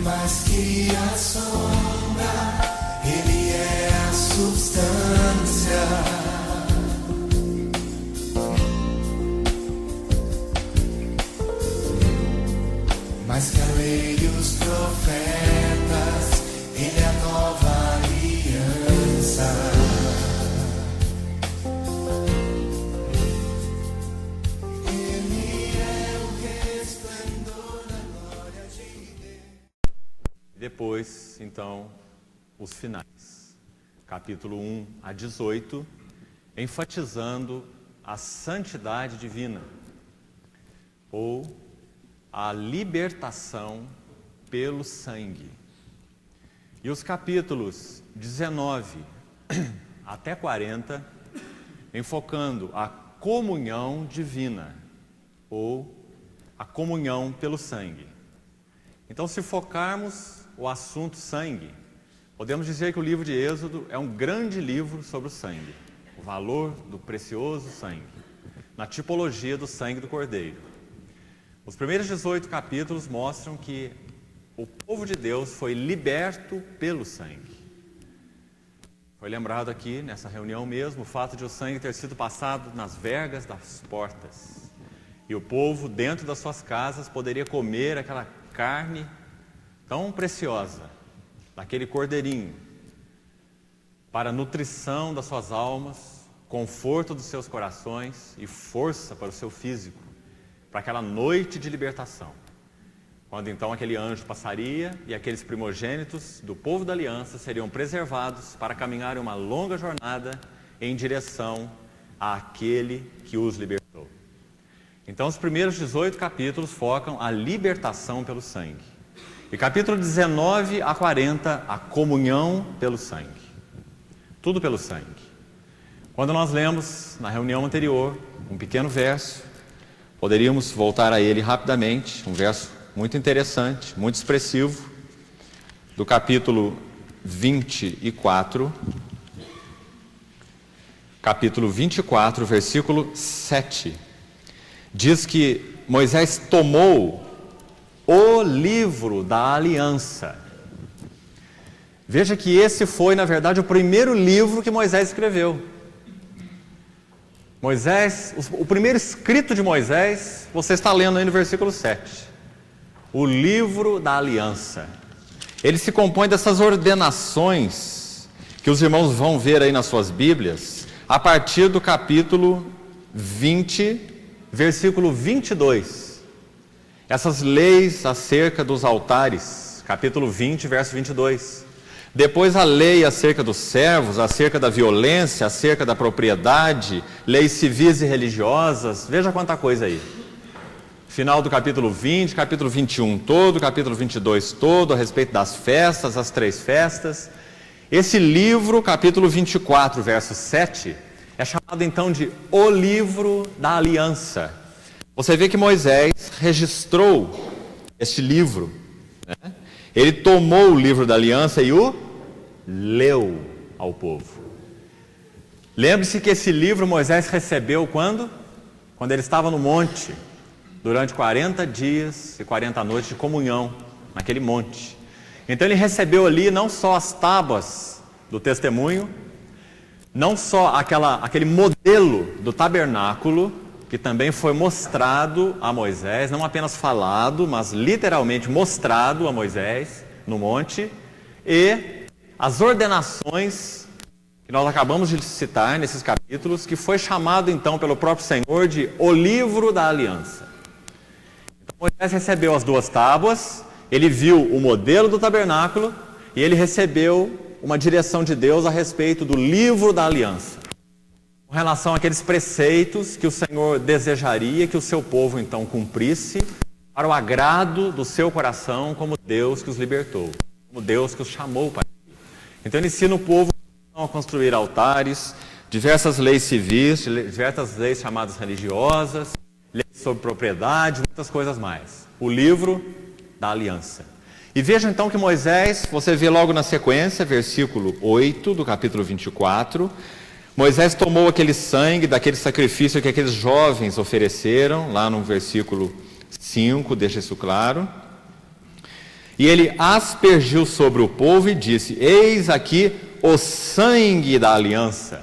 Mais que a sombra, Ele é a substância. Mais que a lei e os profetas, Ele é a nova aliança. Ele é o resplendor da glória de Deus. Depois, então, os finais. Capítulo 1 a 18, enfatizando a santidade divina, ou a libertação pelo sangue. E os capítulos 19 até 40, enfocando a comunhão divina, ou a comunhão pelo sangue. Então, se focarmos o assunto sangue, podemos dizer que o livro de Êxodo é um grande livro sobre o sangue, o valor do precioso sangue, na tipologia do sangue do Cordeiro. Os primeiros 18 capítulos mostram que o povo de Deus foi liberto pelo sangue. Foi lembrado aqui, nessa reunião mesmo, o fato de o sangue ter sido passado nas vergas das portas. E o povo, dentro das suas casas, poderia comer aquela carne tão preciosa, daquele cordeirinho, para a nutrição das suas almas, conforto dos seus corações e força para o seu físico, para aquela noite de libertação, quando então aquele anjo passaria e aqueles primogênitos do povo da aliança seriam preservados para caminhar uma longa jornada em direção àquele que os libertou. Então os primeiros 18 capítulos focam a libertação pelo sangue. E capítulo 19 a 40, a comunhão pelo sangue. Tudo pelo sangue. Quando nós lemos na reunião anterior um pequeno verso, poderíamos voltar a ele rapidamente, um verso muito interessante, muito expressivo, do capítulo 24, versículo 7. Diz que Moisés tomou o livro da aliança. Veja que esse foi, na verdade, o primeiro livro que Moisés escreveu. Moisés, o primeiro escrito de Moisés, você está lendo aí no versículo 7. O livro da aliança. Ele se compõe dessas ordenações que os irmãos vão ver aí nas suas Bíblias, a partir do capítulo 20, versículo 22. Essas leis acerca dos altares, capítulo 20, verso 22. Depois a lei acerca dos servos, acerca da violência, acerca da propriedade, leis civis e religiosas, veja quanta coisa aí. Final do capítulo 20, capítulo 21 todo, capítulo 22 todo, a respeito das festas, as 3 festas. Esse livro, capítulo 24, verso 7, é chamado então de o livro da aliança. Você vê que Moisés registrou este livro, né? Ele tomou o livro da aliança e o leu ao povo. Lembre-se que esse livro Moisés recebeu quando? Quando ele estava no monte, durante 40 dias e 40 noites de comunhão, naquele monte. Então ele recebeu ali não só as tábuas do testemunho, não só aquele modelo do tabernáculo, que também foi mostrado a Moisés, não apenas falado, mas literalmente mostrado a Moisés no monte, e as ordenações que nós acabamos de citar nesses capítulos, que foi chamado então pelo próprio Senhor de o livro da aliança. Então Moisés recebeu as 2 tábuas, ele viu o modelo do tabernáculo e ele recebeu uma direção de Deus a respeito do livro da aliança, com relação àqueles preceitos que o Senhor desejaria que o seu povo então cumprisse para o agrado do seu coração, como Deus que os libertou, como Deus que os chamou para si. Então ele ensina o povo a construir altares, diversas leis civis, diversas leis chamadas religiosas, leis sobre propriedade, muitas coisas mais. O livro da aliança. E veja então que Moisés, você vê logo na sequência, versículo 8 do capítulo 24, Moisés tomou aquele sangue daquele sacrifício que aqueles jovens ofereceram, lá no versículo 5, deixa isso claro. E ele aspergiu sobre o povo e disse: eis aqui o sangue da aliança.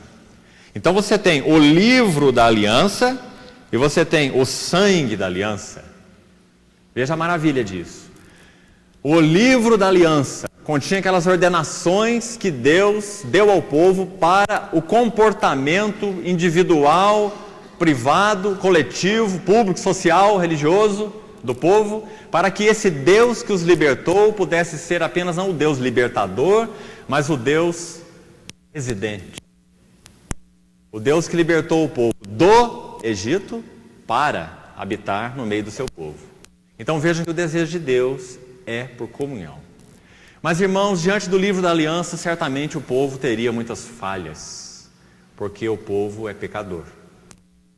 Então você tem o livro da aliança e você tem o sangue da aliança. Veja a maravilha disso. O livro da aliança continha aquelas ordenações que Deus deu ao povo para o comportamento individual, privado, coletivo, público, social, religioso do povo, para que esse Deus que os libertou pudesse ser apenas não o Deus libertador, mas o Deus residente. O Deus que libertou o povo do Egito para habitar no meio do seu povo. Então vejam que o desejo de Deus é por comunhão. Mas, irmãos, diante do livro da aliança, certamente o povo teria muitas falhas, porque o povo é pecador.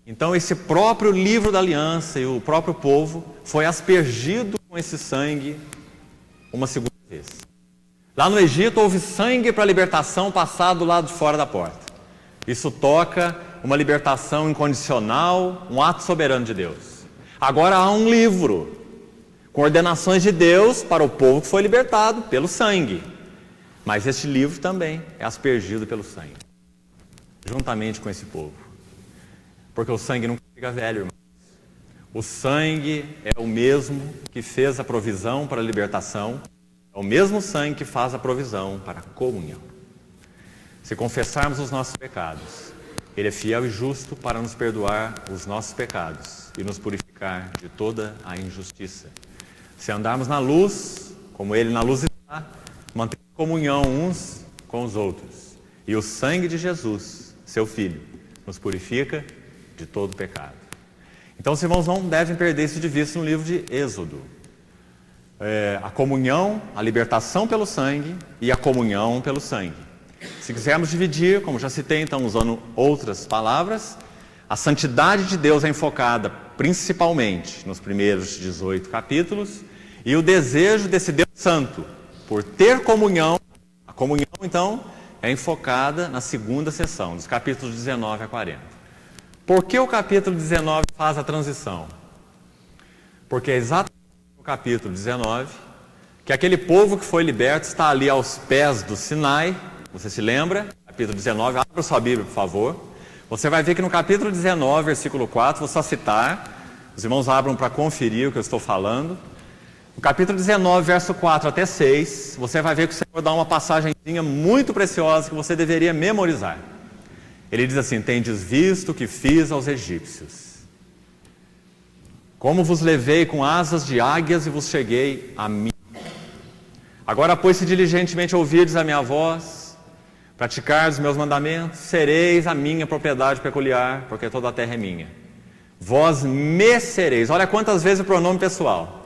Então esse próprio livro da aliança e o próprio povo foi aspergido com esse sangue uma segunda vez. Lá no Egito houve sangue para a libertação passado do lado de fora da porta. Isso toca uma libertação incondicional, um ato soberano de Deus. Agora há um livro com ordenações de Deus para o povo que foi libertado pelo sangue. Mas este livro também é aspergido pelo sangue, juntamente com esse povo. Porque o sangue nunca fica velho, irmãos. O sangue é o mesmo que fez a provisão para a libertação, é o mesmo sangue que faz a provisão para a comunhão. Se confessarmos os nossos pecados, Ele é fiel e justo para nos perdoar os nossos pecados e nos purificar de toda a injustiça. Se andarmos na luz, como Ele na luz está, mantemos comunhão uns com os outros. E o sangue de Jesus, seu Filho, nos purifica de todo pecado. Então os irmãos não devem perder isso de vista no livro de Êxodo. A comunhão, a libertação pelo sangue e a comunhão pelo sangue. Se quisermos dividir, como já citei, então usando outras palavras, a santidade de Deus é enfocada principalmente nos primeiros 18 capítulos, e o desejo desse Deus Santo por ter comunhão, a comunhão então é enfocada na segunda seção, dos capítulos 19 a 40. Por que o capítulo 19 faz a transição? Porque é exatamente no capítulo 19 que aquele povo que foi liberto está ali aos pés do Sinai. Você se lembra? Capítulo 19, abra sua Bíblia, por favor. Você vai ver que no capítulo 19, versículo 4, vou só citar, os irmãos abram para conferir o que eu estou falando. No capítulo 19, verso 4 até 6, você vai ver que o Senhor dá uma passagemzinha muito preciosa que você deveria memorizar. Ele diz assim: tendes visto o que fiz aos egípcios, como vos levei com asas de águias e vos cheguei a mim. Agora, pois, se diligentemente ouvirdes a minha voz, praticardes os meus mandamentos, sereis a minha propriedade peculiar, porque toda a terra é minha. Vós me sereis, olha quantas vezes o pronome pessoal.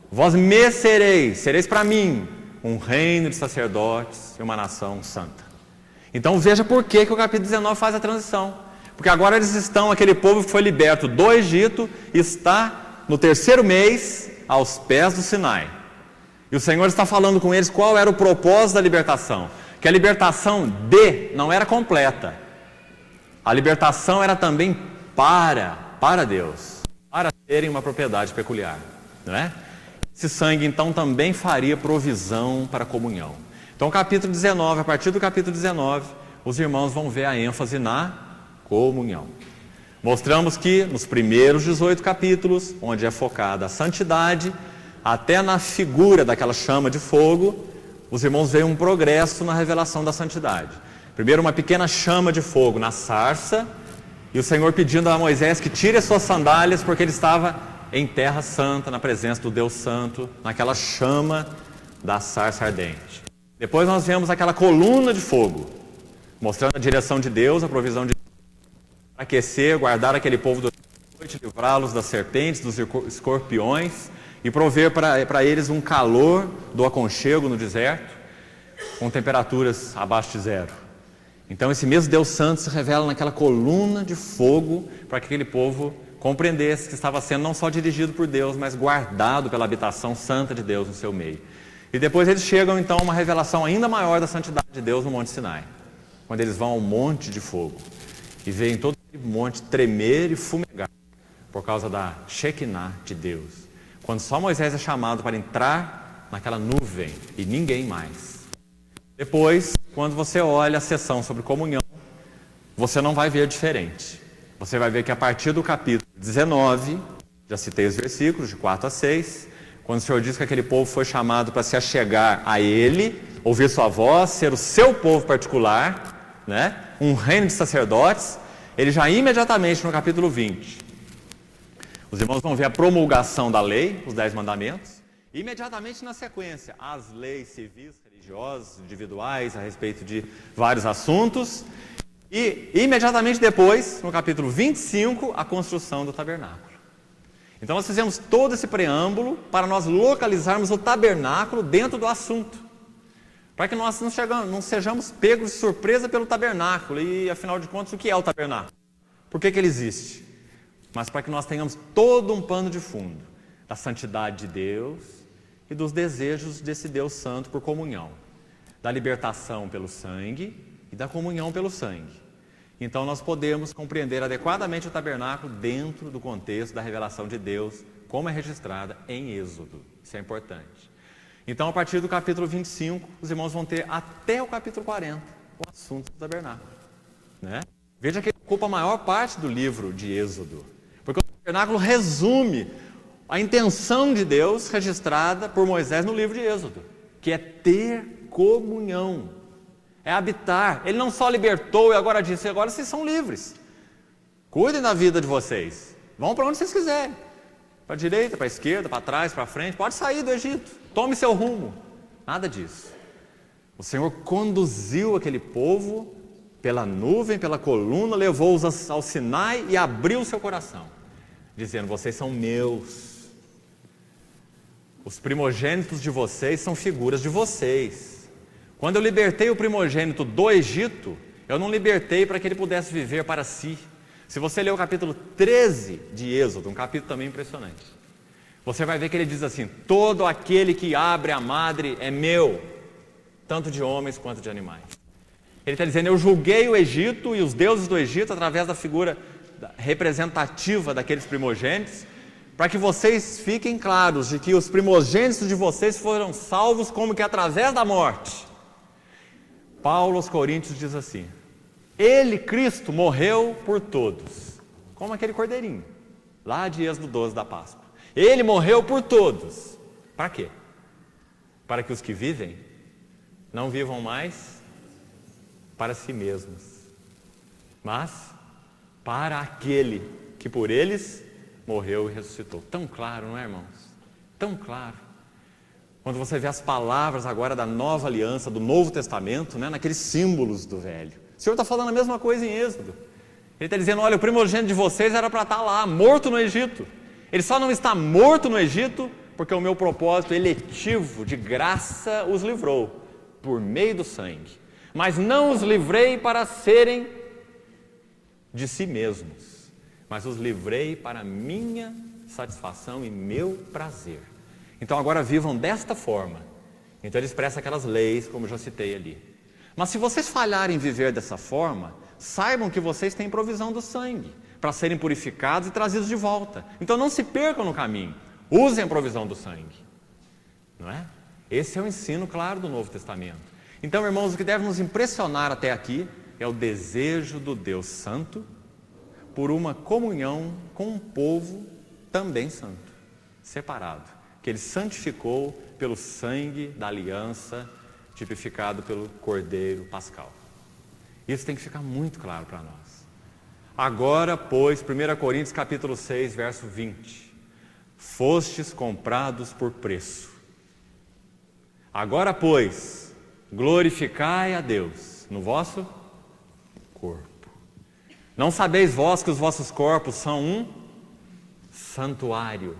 Vós me sereis, sereis para mim um reino de sacerdotes e uma nação santa. Então veja por que o capítulo 19 faz a transição. Porque agora eles estão, aquele povo que foi liberto do Egito, está no terceiro mês aos pés do Sinai. E o Senhor está falando com eles qual era o propósito da libertação. Que a libertação não era completa. A libertação era também para Deus, para terem uma propriedade peculiar, não é? Esse sangue então também faria provisão para a comunhão. Então capítulo 19, a partir do capítulo 19, os irmãos vão ver a ênfase na comunhão. Mostramos que nos primeiros 18 capítulos, onde é focada a santidade, até na figura daquela chama de fogo, os irmãos veem um progresso na revelação da santidade. Primeiro uma pequena chama de fogo na sarça, e o Senhor pedindo a Moisés que tire as suas sandálias, porque ele estava em terra santa, na presença do Deus Santo, naquela chama da sarça ardente. Depois nós vemos aquela coluna de fogo, mostrando a direção de Deus, a provisão de Deus, para aquecer, guardar aquele povo durante a noite, livrá-los das serpentes, dos escorpiões, e prover para eles um calor do aconchego no deserto, com temperaturas abaixo de zero. Então esse mesmo Deus Santo se revela naquela coluna de fogo, para que aquele povo compreendesse que estava sendo não só dirigido por Deus, mas guardado pela habitação santa de Deus no seu meio. E depois eles chegam então a uma revelação ainda maior da santidade de Deus no Monte Sinai, quando eles vão ao monte de fogo e veem todo aquele monte tremer e fumegar por causa da Shekinah de Deus. Quando só Moisés é chamado para entrar naquela nuvem e ninguém mais. Depois, quando você olha a seção sobre comunhão, você não vai ver diferente. Você vai ver que a partir do capítulo 19, já citei os versículos de 4 a 6, quando o Senhor diz que aquele povo foi chamado para se achegar a Ele, ouvir sua voz, ser o seu povo particular, né? Um reino de sacerdotes, ele já imediatamente no capítulo 20, os irmãos vão ver a promulgação da lei, os 10 mandamentos, e imediatamente na sequência, as leis civis, religiosas, individuais, a respeito de vários assuntos, e imediatamente depois, no capítulo 25, a construção do tabernáculo. Então nós fizemos todo esse preâmbulo para nós localizarmos o tabernáculo dentro do assunto. Para que nós não sejamos pegos de surpresa pelo tabernáculo. E afinal de contas, o que é o tabernáculo? Por que ele existe? Mas para que nós tenhamos todo um pano de fundo da santidade de Deus e dos desejos desse Deus santo por comunhão. Da libertação pelo sangue e da comunhão pelo sangue. Então nós podemos compreender adequadamente o tabernáculo dentro do contexto da revelação de Deus, como é registrada em Êxodo. Isso é importante. Então, a partir do capítulo 25, os irmãos vão ter até o capítulo 40 o assunto do tabernáculo. Né? Veja que ele ocupa a maior parte do livro de Êxodo, porque o tabernáculo resume a intenção de Deus registrada por Moisés no livro de Êxodo, que é ter comunhão, é habitar. Ele não só libertou e agora disse, agora vocês são livres, cuidem da vida de vocês, vão para onde vocês quiserem, para a direita, para a esquerda, para trás, para frente, pode sair do Egito, tome seu rumo. Nada disso. O Senhor conduziu aquele povo pela nuvem, pela coluna, levou-os ao Sinai e abriu o seu coração, dizendo, vocês são meus, os primogênitos de vocês são figuras de vocês. Quando eu libertei o primogênito do Egito, eu não libertei para que ele pudesse viver para si. Se você ler o capítulo 13 de Êxodo, um capítulo também impressionante, você vai ver que ele diz assim, todo aquele que abre a madre é meu, tanto de homens quanto de animais. Ele está dizendo, eu julguei o Egito e os deuses do Egito através da figura representativa daqueles primogênitos, para que vocês fiquem claros de que os primogênitos de vocês foram salvos como que através da morte. Paulo aos Coríntios diz assim, ele, Cristo, morreu por todos, como aquele cordeirinho, lá de Êxodo 12 da Páscoa. Ele morreu por todos. Para quê? Para que os que vivem não vivam mais para si mesmos, mas para aquele que por eles morreu e ressuscitou. Tão claro, não é, irmãos? Tão claro. Quando você vê as palavras agora da nova aliança, do Novo Testamento, né, naqueles símbolos do Velho. O Senhor está falando a mesma coisa em Êxodo. Ele está dizendo, olha, o primogênito de vocês era para estar lá, morto no Egito. Ele só não está morto no Egito porque o meu propósito eletivo de graça os livrou, por meio do sangue. Mas não os livrei para serem de si mesmos, mas os livrei para minha satisfação e meu prazer. Então agora vivam desta forma. Então ele expressa aquelas leis, como eu já citei ali. Mas se vocês falharem em viver dessa forma, saibam que vocês têm provisão do sangue, para serem purificados e trazidos de volta. Então não se percam no caminho, usem a provisão do sangue. Não é? Esse é o ensino claro do Novo Testamento. Então, irmãos, o que deve nos impressionar até aqui é o desejo do Deus Santo por uma comunhão com um povo também santo, separado, que Ele santificou pelo sangue da aliança, tipificado pelo Cordeiro Pascal. Isso tem que ficar muito claro para nós. Agora, pois, 1 Coríntios capítulo 6, verso 20, fostes comprados por preço. Agora, pois, glorificai a Deus no vosso corpo. Não sabeis vós que os vossos corpos são um santuário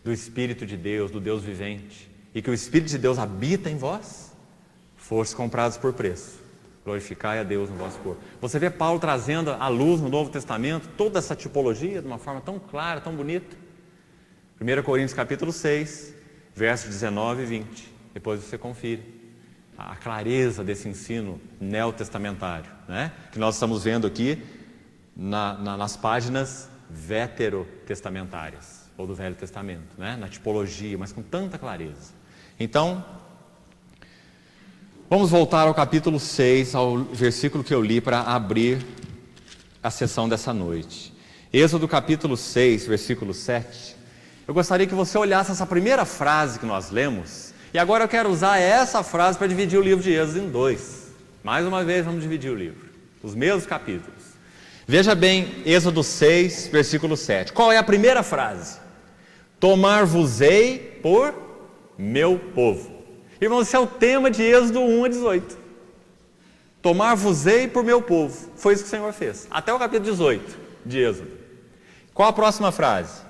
do Espírito de Deus, do Deus vivente, e que o Espírito de Deus habita em vós? Fostes comprados por preço. Glorificai a Deus no vosso corpo. Você vê Paulo trazendo à luz no Novo Testamento toda essa tipologia de uma forma tão clara, tão bonita. 1 Coríntios capítulo 6, versos 19 e 20. Depois você confere a clareza desse ensino neotestamentário, né? Que nós estamos vendo aqui nas páginas veterotestamentárias. ou do Velho Testamento, né? Na tipologia, mas com tanta clareza. Então, vamos voltar ao capítulo 6, ao versículo que eu li para abrir a sessão dessa noite. Êxodo capítulo 6, versículo 7. Eu gostaria que você olhasse essa primeira frase que nós lemos, e agora eu quero usar essa frase para dividir o livro de Êxodo em dois. Mais uma vez vamos dividir o livro, os mesmos capítulos. Veja bem, Êxodo 6, versículo 7. Qual é a primeira frase? Tomar-vos-ei por meu povo. Irmãos, esse é o tema de Êxodo 1 a 18. Tomar-vos-ei por meu povo. Foi isso que o Senhor fez. Até o capítulo 18 de Êxodo. Qual a próxima frase?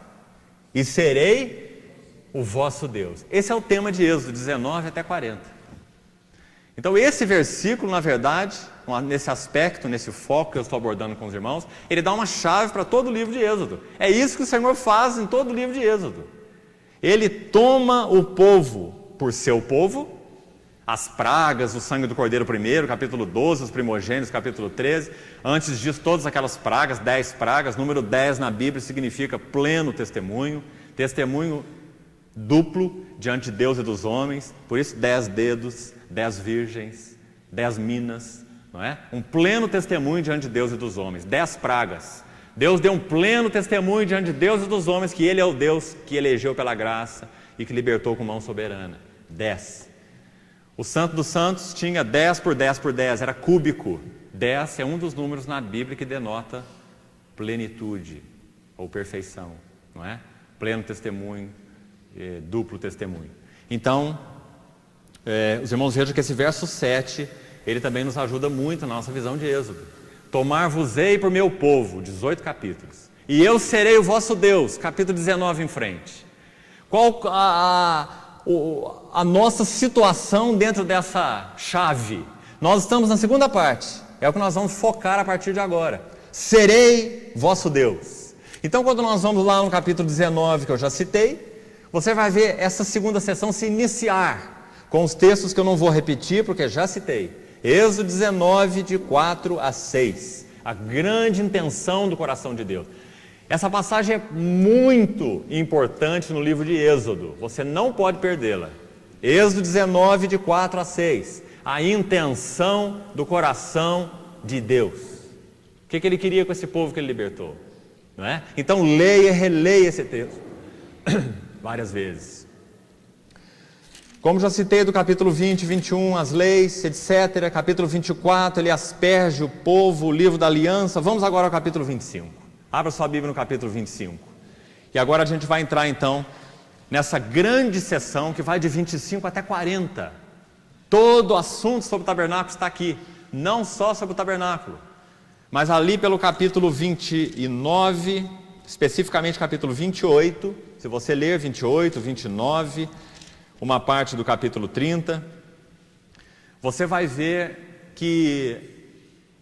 E serei o vosso Deus. Esse é o tema de Êxodo 19 até 40. Então esse versículo, na verdade, nesse aspecto, nesse foco que eu estou abordando com os irmãos, ele dá uma chave para todo o livro de Êxodo. É isso que o Senhor faz em todo o livro de Êxodo. Ele toma o povo por seu povo, as pragas, o sangue do cordeiro primeiro, capítulo 12, os primogênitos, capítulo 13. Antes disso, todas aquelas pragas, 10 pragas. Número 10 na Bíblia significa pleno testemunho, testemunho duplo diante de Deus e dos homens. Por isso 10 dedos, 10 virgens, 10 minas, não é? Um pleno testemunho diante de Deus e dos homens. 10 pragas. Deus deu um pleno testemunho diante de Deus e dos homens que Ele é o Deus que elegeu pela graça e que libertou com mão soberana. 10. O Santo dos Santos tinha 10 por 10 por 10, era cúbico. 10 é um dos números na Bíblia que denota plenitude ou perfeição, não é? Pleno testemunho, duplo testemunho. Então, os irmãos vejam que esse verso 7, ele também nos ajuda muito na nossa visão de Êxodo. Tomar-vos-ei por meu povo, 18 capítulos. E eu serei o vosso Deus, capítulo 19 em frente. Qual a nossa situação dentro dessa chave? Nós estamos na segunda parte, é o que nós vamos focar a partir de agora. Serei vosso Deus. Então quando nós vamos lá no capítulo 19, que eu já citei, você vai ver essa segunda sessão se iniciar com os textos que eu não vou repetir, porque já citei. Êxodo 19, de 4 a 6, a grande intenção do coração de Deus. Essa passagem é muito importante no livro de Êxodo, você não pode perdê-la. Êxodo 19, de 4 a 6, a intenção do coração de Deus. O que Ele queria com esse povo que Ele libertou? Não é? Então leia e releia esse texto várias vezes. Como já citei do capítulo 20, 21, as leis, etc. Capítulo 24, ele asperge o povo, o livro da aliança. Vamos agora ao capítulo 25. Abra sua Bíblia no capítulo 25. E agora a gente vai entrar então nessa grande sessão que vai de 25 até 40. Todo o assunto sobre o tabernáculo está aqui. Não só sobre o tabernáculo, mas ali pelo capítulo 29, especificamente capítulo 28. Se você ler 28, 29... uma parte do capítulo 30, você vai ver que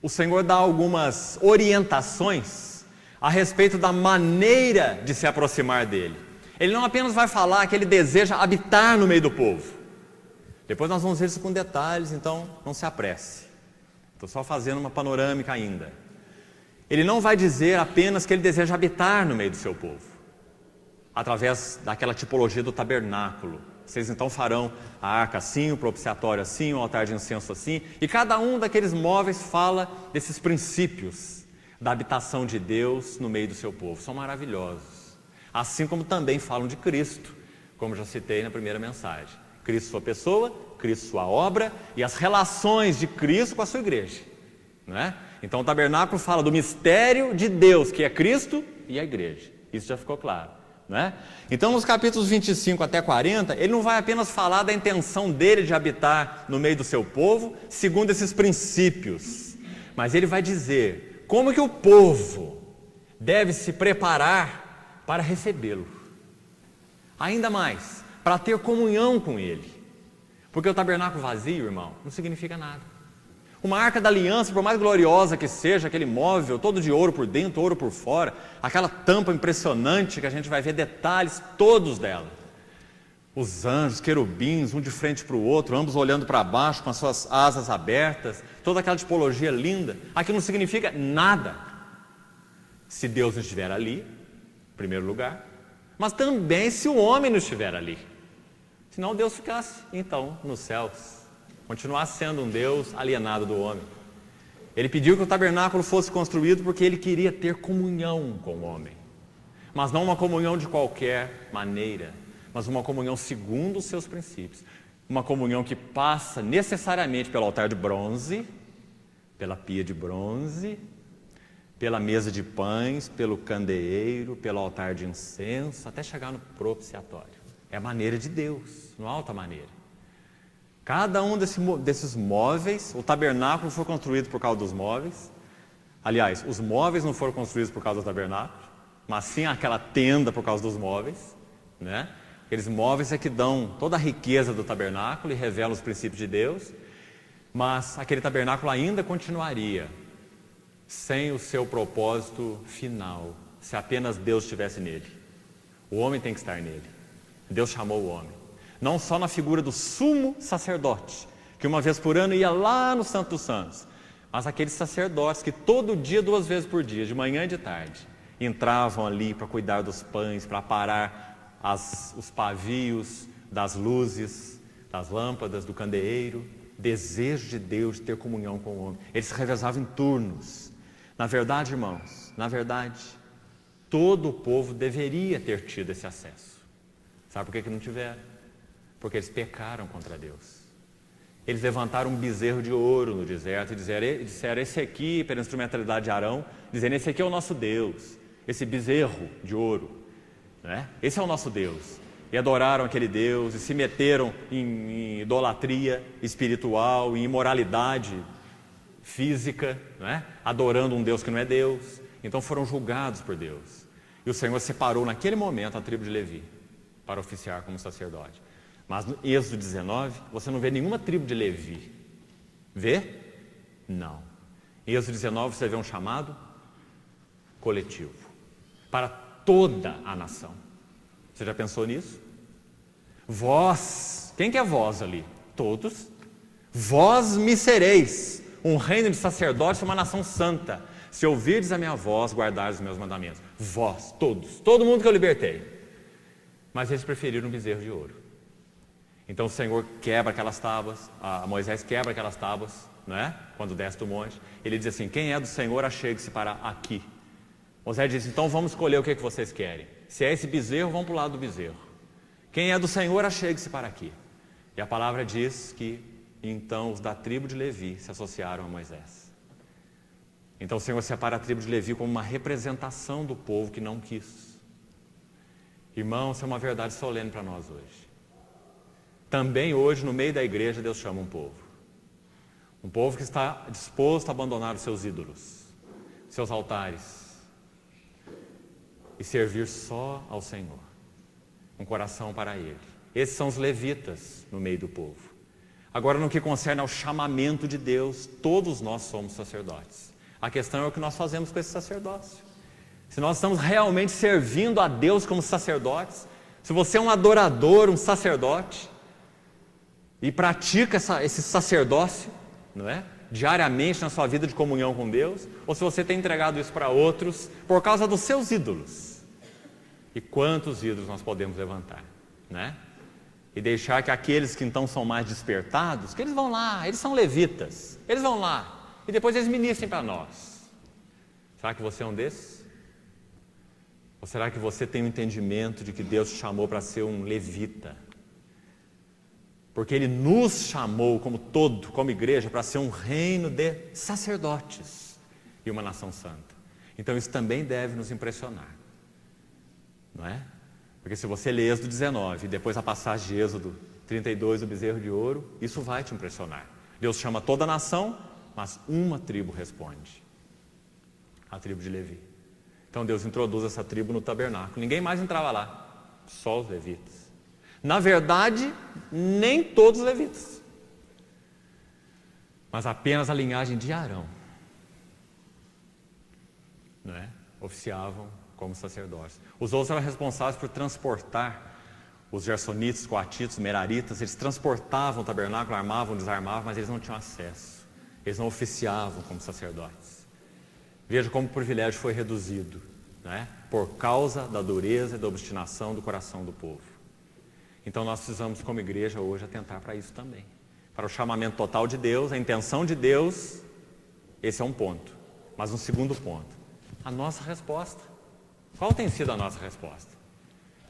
o Senhor dá algumas orientações a respeito da maneira de se aproximar dele. Ele não apenas vai falar que ele deseja habitar no meio do povo. Depois nós vamos ver isso com detalhes, então não se apresse. Estou só fazendo uma panorâmica ainda. Ele não vai dizer apenas que ele deseja habitar no meio do seu povo, através daquela tipologia do tabernáculo. Vocês então farão a arca assim, o propiciatório assim, o altar de incenso assim, e cada um daqueles móveis fala desses princípios da habitação de Deus no meio do seu povo. São maravilhosos. Assim como também falam de Cristo, como já citei na primeira mensagem. Cristo sua pessoa, Cristo sua obra e as relações de Cristo com a sua igreja, não é? Então o tabernáculo fala do mistério de Deus, que é Cristo e a igreja. Isso já ficou claro. Não é? Então nos capítulos 25 até 40, ele não vai apenas falar da intenção dele de habitar no meio do seu povo, segundo esses princípios, mas ele vai dizer como que o povo deve se preparar para recebê-lo, ainda mais, para ter comunhão com ele, porque o tabernáculo vazio, irmão, não significa nada. Uma arca da aliança, por mais gloriosa que seja, aquele móvel todo de ouro por dentro, ouro por fora, aquela tampa impressionante que a gente vai ver detalhes todos dela. Os anjos, querubins, um de frente para o outro, ambos olhando para baixo com as suas asas abertas, toda aquela tipologia linda. Aquilo não significa nada se Deus não estiver ali, em primeiro lugar. mas também se o homem não estiver ali. Senão Deus ficasse, então, nos céus, continuasse sendo um Deus alienado do homem. Ele pediu que o tabernáculo fosse construído porque ele queria ter comunhão com o homem. Mas não uma comunhão de qualquer maneira, mas uma comunhão segundo os seus princípios. Uma comunhão que passa necessariamente pelo altar de bronze, pela pia de bronze, pela mesa de pães, pelo candeeiro, pelo altar de incenso, até chegar no propiciatório. É a maneira de Deus, não há outra maneira. Cada um desses móveis, o tabernáculo foi construído por causa dos móveis. Aliás, os móveis não foram construídos por causa do tabernáculo, mas sim aquela tenda por causa dos móveis, né? Aqueles móveis é que dão toda a riqueza do tabernáculo e revelam os princípios de Deus, mas aquele tabernáculo ainda continuaria sem o seu propósito final, se apenas Deus estivesse nele. O homem tem que estar nele. Deus chamou o homem. Não só na figura do sumo sacerdote, que uma vez por ano ia lá no Santo dos Santos, mas aqueles sacerdotes que todo dia, 2 vezes por dia, de manhã e de tarde, entravam ali para cuidar dos pães, para aparar os pavios das luzes, das lâmpadas, do candeeiro. Desejo de Deus de ter comunhão com o homem. Eles se revezavam em turnos. Na verdade, irmãos, todo o povo deveria ter tido esse acesso. Sabe por que não tiveram? Porque eles pecaram contra Deus. Eles levantaram um bezerro de ouro no deserto e disseram esse aqui, pela instrumentalidade de Arão, dizendo: esse aqui é o nosso Deus, esse bezerro de ouro, né? Esse é o nosso Deus. E adoraram aquele Deus e se meteram em idolatria espiritual, em imoralidade física, né? Adorando um Deus que não é Deus. Então foram julgados por Deus. E o Senhor separou naquele momento a tribo de Levi para oficiar como sacerdote. Mas no Êxodo 19, você não vê nenhuma tribo de Levi. Vê? Não. Em Êxodo 19 você vê um chamado coletivo para toda a nação. Você já pensou nisso? Vós, quem que é vós ali? Todos. Vós me sereis um reino de sacerdotes e uma nação santa, se ouvirdes a minha voz, guardardes os meus mandamentos. Vós, todos, todo mundo que eu libertei. Mas eles preferiram um bezerro de ouro. Então o Senhor quebra aquelas tábuas, Moisés quebra aquelas tábuas, né? Quando desce do monte. Ele diz assim: quem é do Senhor, achegue-se para aqui. Moisés diz: então vamos escolher o que vocês querem. Se é esse bezerro, vamos para o lado do bezerro. Quem é do Senhor, achegue-se para aqui. E a palavra diz que então os da tribo de Levi se associaram a Moisés. Então o Senhor separa a tribo de Levi como uma representação do povo que não quis. Irmãos, isso é uma verdade solene para nós hoje. Também hoje, no meio da igreja, Deus chama um povo. Um povo que está disposto a abandonar os seus ídolos, seus altares, e servir só ao Senhor. Um coração para Ele. Esses são os levitas no meio do povo. Agora, no que concerne ao chamamento de Deus, todos nós somos sacerdotes. A questão é o que nós fazemos com esse sacerdócio. Se nós estamos realmente servindo a Deus como sacerdotes, se você é um adorador, um sacerdote, e pratica esse sacerdócio, não é? Diariamente na sua vida de comunhão com Deus, ou se você tem entregado isso para outros por causa dos seus ídolos. E quantos ídolos nós podemos levantar, né? E deixar que aqueles que então são mais despertados, que eles vão lá, eles são levitas, eles vão lá, e depois eles ministrem para nós. Será que você é um desses? Ou será que você tem o entendimento de que Deus te chamou para ser um levita? Porque Ele nos chamou como igreja, para ser um reino de sacerdotes e uma nação santa. Então isso também deve nos impressionar, não é? Porque se você lê Êxodo 19 e depois a passagem de Êxodo 32, o bezerro de ouro, isso vai te impressionar. Deus chama toda a nação, mas uma tribo responde, a tribo de Levi. Então Deus introduz essa tribo no tabernáculo. Ninguém mais entrava lá, só os levitas. Na verdade, nem todos os levitas, mas apenas a linhagem de Arão, não é? Oficiavam como sacerdotes. Os outros eram responsáveis por transportar os gersonitas, coatitas, meraritas. Eles transportavam o tabernáculo, armavam, desarmavam, mas eles não tinham acesso. Eles não oficiavam como sacerdotes. Veja como o privilégio foi reduzido, né? por causa da dureza e da obstinação do coração do povo. Então nós precisamos, como igreja, hoje atentar para isso também. Para o chamamento total de Deus, a intenção de Deus, esse é um ponto. Mas um segundo ponto, a nossa resposta. Qual tem sido a nossa resposta?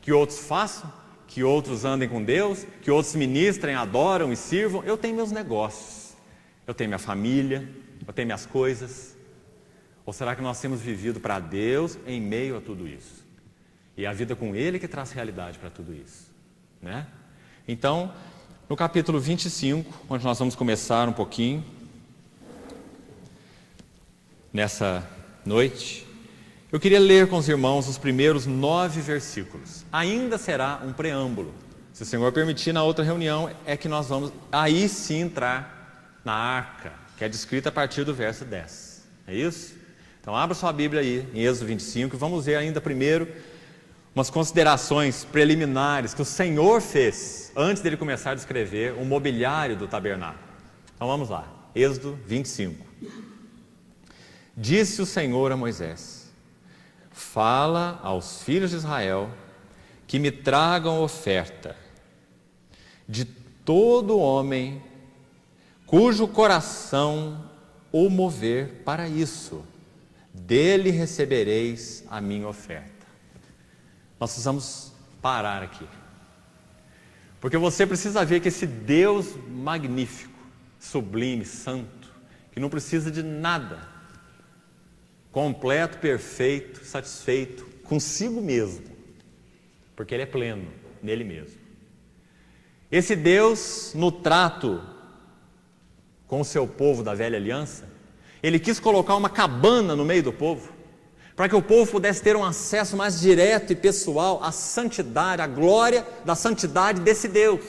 Que outros façam, que outros andem com Deus, que outros ministrem, adoram e sirvam. Eu tenho meus negócios, eu tenho minha família, eu tenho minhas coisas. Ou será que nós temos vivido para Deus em meio a tudo isso? E a vida com Ele que traz realidade para tudo isso, né? Então, no capítulo 25, onde nós vamos começar um pouquinho, nessa noite, eu queria ler com os irmãos os primeiros 9 versículos. Ainda será um preâmbulo. Se o Senhor permitir, na outra reunião é que nós vamos aí sim entrar na arca, que é descrita a partir do verso 10. É isso? Então abra sua Bíblia aí, em Êxodo 25, e vamos ver ainda primeiro umas considerações preliminares que o Senhor fez antes dele começar a descrever o mobiliário do tabernáculo. Então vamos lá, Êxodo 25. Disse o Senhor a Moisés: fala aos filhos de Israel que me tragam oferta de todo homem cujo coração o mover para isso, dele recebereis a minha oferta. Nós precisamos parar aqui, porque você precisa ver que esse Deus magnífico, sublime, santo, que não precisa de nada, completo, perfeito, satisfeito consigo mesmo, porque Ele é pleno nele mesmo. Esse Deus, no trato com o seu povo da velha aliança, Ele quis colocar uma cabana no meio do povo, para que o povo pudesse ter um acesso mais direto e pessoal à santidade, à glória da santidade desse Deus.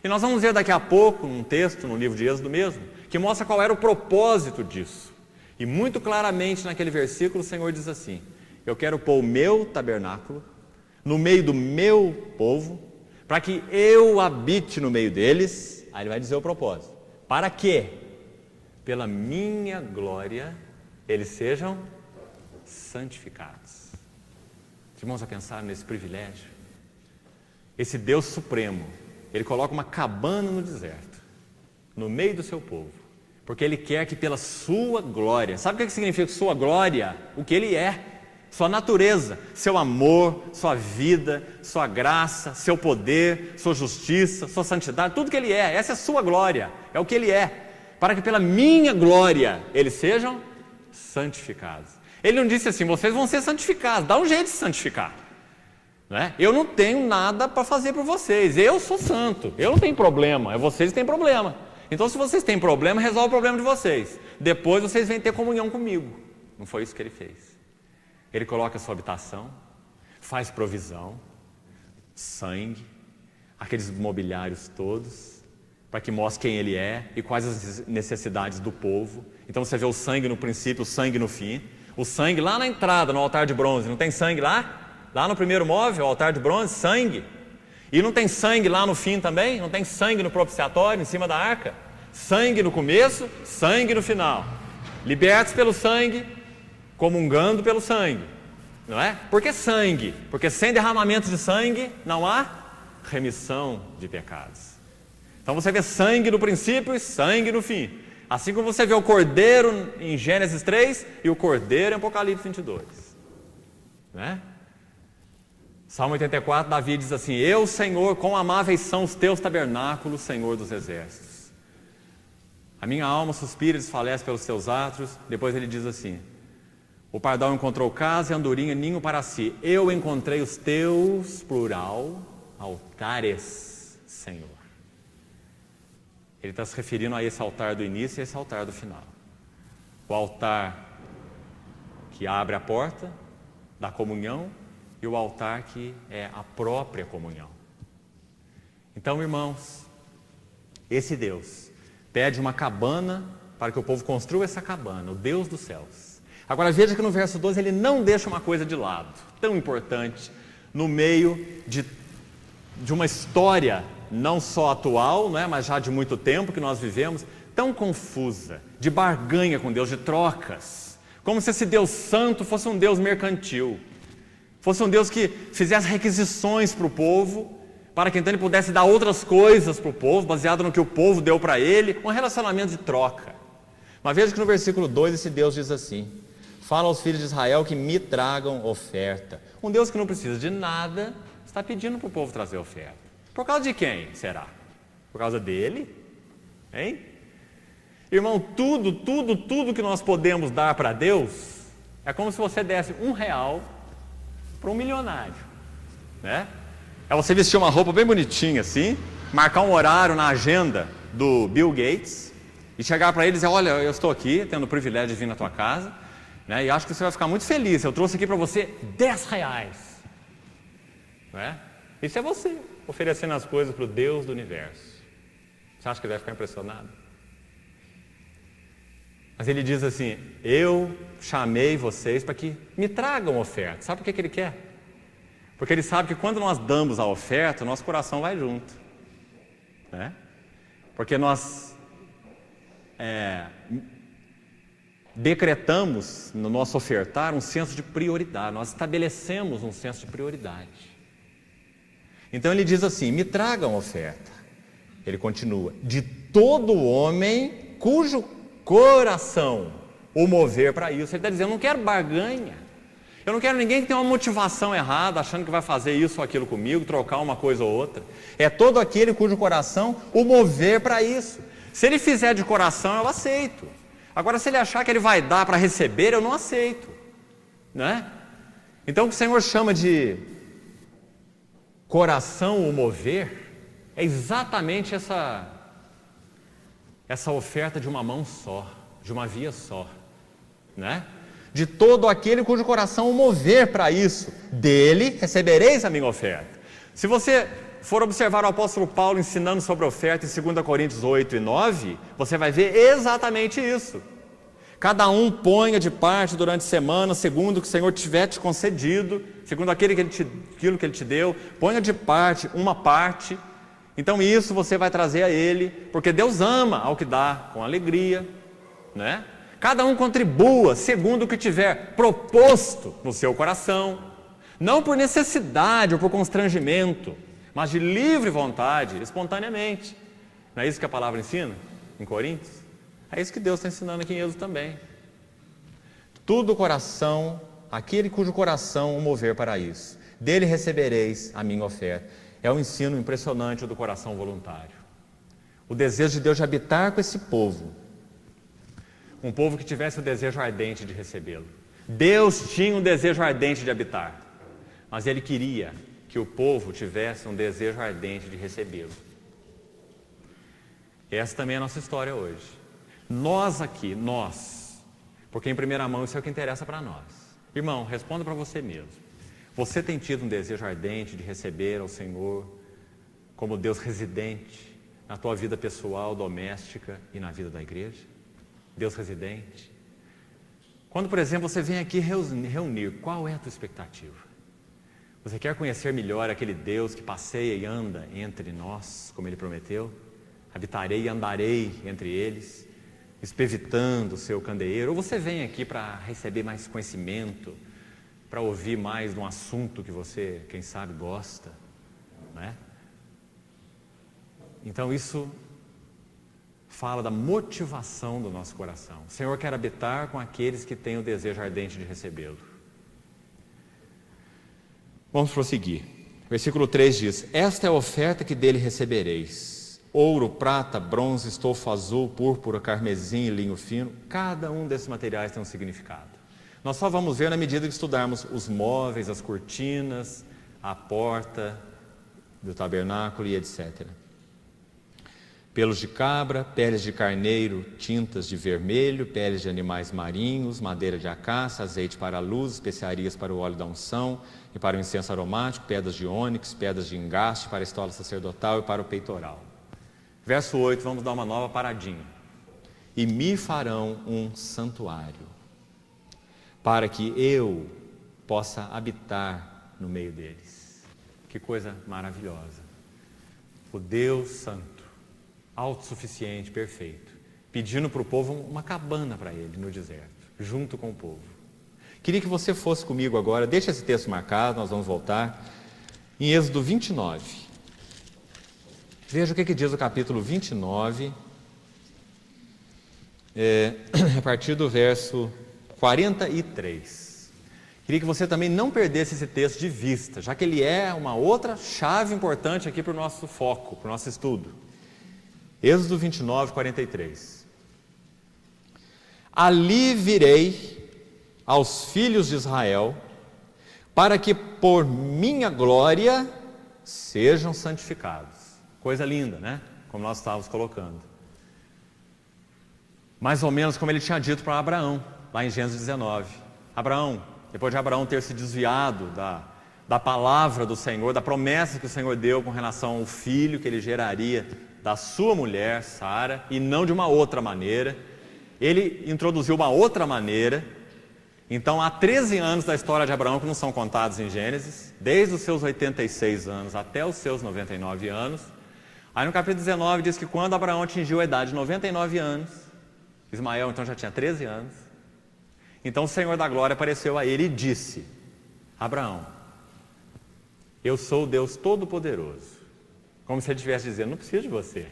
E nós vamos ver daqui a pouco, num texto, no livro de Êxodo mesmo, que mostra qual era o propósito disso. E muito claramente naquele versículo o Senhor diz assim: eu quero pôr o meu tabernáculo no meio do meu povo, para que eu habite no meio deles. Aí ele vai dizer o propósito: para que, pela minha glória, eles sejam santificados. Irmãos, a pensar nesse privilégio. Esse Deus supremo, Ele coloca uma cabana no deserto, no meio do seu povo, porque Ele quer que pela sua glória, sabe o que significa sua glória? O que Ele é, sua natureza, seu amor, sua vida, sua graça, seu poder, sua justiça, sua santidade, tudo que Ele é, essa é a sua glória, é o que Ele é, para que pela minha glória eles sejam santificados. Ele não disse assim: vocês vão ser santificados, dá um jeito de se santificar, né? Eu não tenho nada para fazer por vocês, eu sou santo, eu não tenho problema, é vocês que têm problema. Então se vocês têm problema, resolve o problema de vocês, depois vocês vêm ter comunhão comigo. Não foi isso que Ele fez. Ele coloca a sua habitação, faz provisão, sangue, aqueles mobiliários todos, para que mostre quem Ele é e quais as necessidades do povo. Então você vê o sangue no princípio, o sangue no fim. O sangue lá na entrada, no altar de bronze, não tem sangue lá? Lá no primeiro móvel, o altar de bronze, sangue. E não tem sangue lá no fim também? Não tem sangue no propiciatório, em cima da arca? Sangue no começo, sangue no final. Libertos pelo sangue, comungando pelo sangue, não é? Por que sangue? Porque sem derramamento de sangue não há remissão de pecados. Então você vê sangue no princípio e sangue no fim. Assim como você vê o cordeiro em Gênesis 3 e o cordeiro em Apocalipse 22. Né? Salmo 84, Davi diz assim: eu, Senhor, quão amáveis são os teus tabernáculos, Senhor dos exércitos. A minha alma suspira e desfalece pelos teus atos. Depois ele diz assim: o pardal encontrou casa e a andorinha ninho para si. Eu encontrei os teus, plural, altares, Senhor. Ele está se referindo a esse altar do início e esse altar do final. O altar que abre a porta da comunhão e o altar que é a própria comunhão. Então, irmãos, esse Deus pede uma cabana para que o povo construa essa cabana, o Deus dos céus. Agora veja que no verso 12 ele não deixa uma coisa de lado, tão importante, no meio de uma história não só atual, né, mas já de muito tempo que nós vivemos, tão confusa, de barganha com Deus, de trocas, como se esse Deus santo fosse um Deus mercantil. Fosse um Deus que fizesse requisições para o povo, para que então ele pudesse dar outras coisas para o povo, baseado no que o povo deu para ele, um relacionamento de troca. Mas veja que no versículo 2 esse Deus diz assim: fala aos filhos de Israel que me tragam oferta. Um Deus que não precisa de nada, está pedindo para o povo trazer oferta. Por causa de quem será? Por causa dele? Hein? Irmão, tudo que nós podemos dar para Deus é como se você desse R$1 para um milionário, né? É você vestir uma roupa bem bonitinha assim, marcar um horário na agenda do Bill Gates e chegar para ele e dizer: olha, eu estou aqui, tendo o privilégio de vir na tua casa, né, e acho que você vai ficar muito feliz, eu trouxe aqui para você R$10, né? Isso é você oferecendo as coisas para o Deus do universo. Você acha que ele vai ficar impressionado? Mas ele diz assim: eu chamei vocês para que me tragam oferta. Sabe por que ele quer? Porque ele sabe que quando nós damos a oferta, nosso coração vai junto, né? Porque nós decretamos no nosso ofertar um senso de prioridade, nós estabelecemos um senso de prioridade. Então ele diz assim: me tragam oferta. Ele continua: de todo homem cujo coração o mover para isso. Ele está dizendo: eu não quero barganha, eu não quero ninguém que tenha uma motivação errada, achando que vai fazer isso ou aquilo comigo, trocar uma coisa ou outra. É todo aquele cujo coração o mover para isso. Se ele fizer de coração, eu aceito. Agora, se ele achar que ele vai dar para receber, eu não aceito, né? Então o que o Senhor chama de coração o mover é exatamente essa oferta de uma mão só, de uma via só, né? De todo aquele cujo coração o mover para isso, dele recebereis a minha oferta. Se você for observar o apóstolo Paulo ensinando sobre oferta em 2 Coríntios 8 e 9, você vai ver exatamente isso. Cada um ponha de parte durante a semana, segundo o que o Senhor tiver te concedido, segundo aquilo que Ele te deu, ponha de parte, uma parte. Então isso você vai trazer a Ele, porque Deus ama ao que dá com alegria, né? Cada um contribua segundo o que tiver proposto no seu coração, não por necessidade ou por constrangimento, mas de livre vontade, espontaneamente. Não é isso que a palavra ensina em Coríntios? É isso que Deus está ensinando aqui em Êxodo também. Tudo o coração, aquele cujo coração o mover para isso, dele recebereis a minha oferta. É um ensino impressionante do coração voluntário. O desejo de Deus de habitar com esse povo. Um povo que tivesse o desejo ardente de recebê-lo. Deus tinha um desejo ardente de habitar, mas Ele queria que o povo tivesse um desejo ardente de recebê-lo. Essa também é a nossa história hoje. Nós aqui, porque em primeira mão isso é o que interessa para nós. Irmão, responda para você mesmo. Você tem tido um desejo ardente de receber ao Senhor como Deus residente na tua vida pessoal, doméstica e na vida da igreja? Deus residente. Quando, por exemplo, você vem aqui reunir, qual é a tua expectativa? Você quer conhecer melhor aquele Deus que passeia e anda entre nós, como Ele prometeu? Habitarei e andarei entre eles, espevitando o seu candeeiro. Ou você vem aqui para receber mais conhecimento, para ouvir mais de um assunto que você, quem sabe, gosta, né? Então isso fala da motivação do nosso coração. O Senhor quer habitar com aqueles que têm o desejo ardente de recebê-lo. Vamos prosseguir. Versículo 3 diz: esta é a oferta que dele recebereis: ouro, prata, bronze, estofo azul, púrpura, carmesim e linho fino. Cada um desses materiais tem um significado. Nós só vamos ver na medida que estudarmos os móveis, as cortinas, a porta do tabernáculo e etc. Pelos de cabra, peles de carneiro, tintas de vermelho, peles de animais marinhos, madeira de acácia, azeite para a luz, especiarias para o óleo da unção e para o incenso aromático, pedras de ônix, pedras de engaste para a estola sacerdotal e para o peitoral. Verso 8, vamos dar uma nova paradinha. E me farão um santuário, para que eu possa habitar no meio deles. Que coisa maravilhosa. O Deus Santo, autossuficiente, perfeito, pedindo para o povo uma cabana para Ele no deserto, junto com o povo. Queria que você fosse comigo agora, deixa esse texto marcado, nós vamos voltar, em Êxodo 29. Veja o que diz o capítulo 29, a partir do verso 43. Queria que você também não perdesse esse texto de vista, já que ele é uma outra chave importante aqui para o nosso foco, para o nosso estudo. Êxodo 29, 43. Ali virei aos filhos de Israel, para que por minha glória sejam santificados. Coisa linda, né? Como nós estávamos colocando. Mais ou menos como ele tinha dito para Abraão, lá em Gênesis 19. Abraão, depois de Abraão ter se desviado da palavra do Senhor, da promessa que o Senhor deu com relação ao filho que ele geraria da sua mulher, Sara, e não de uma outra maneira, ele introduziu uma outra maneira. Então há 13 anos da história de Abraão que não são contados em Gênesis, desde os seus 86 anos até os seus 99 anos. Aí no capítulo 19 diz que quando Abraão atingiu a idade de 99 anos, Ismael então já tinha 13 anos, então o Senhor da glória apareceu a ele e disse: Abraão, eu sou o Deus Todo-Poderoso. Como se ele estivesse dizendo: não preciso de você,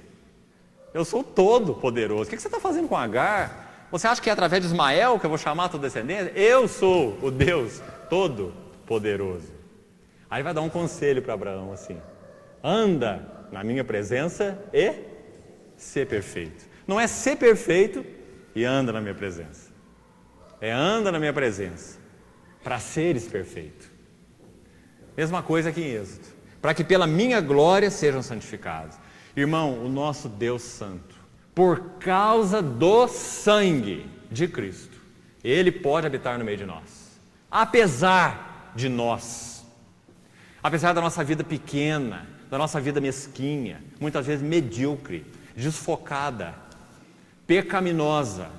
eu sou todo-poderoso. O que você está fazendo com Agar? Você acha que é através de Ismael que eu vou chamar a tua descendência? Eu sou o Deus Todo-Poderoso. Aí vai dar um conselho para Abraão assim: anda na minha presença e ser perfeito. Não é ser perfeito e anda na minha presença, é anda na minha presença para seres perfeito. Mesma coisa aqui em Êxodo, para que pela minha glória sejam santificados. Irmão, o nosso Deus Santo, por causa do sangue de Cristo, Ele pode habitar no meio de nós, apesar de nós, apesar da nossa vida pequena, da nossa vida mesquinha, muitas vezes medíocre, desfocada, pecaminosa,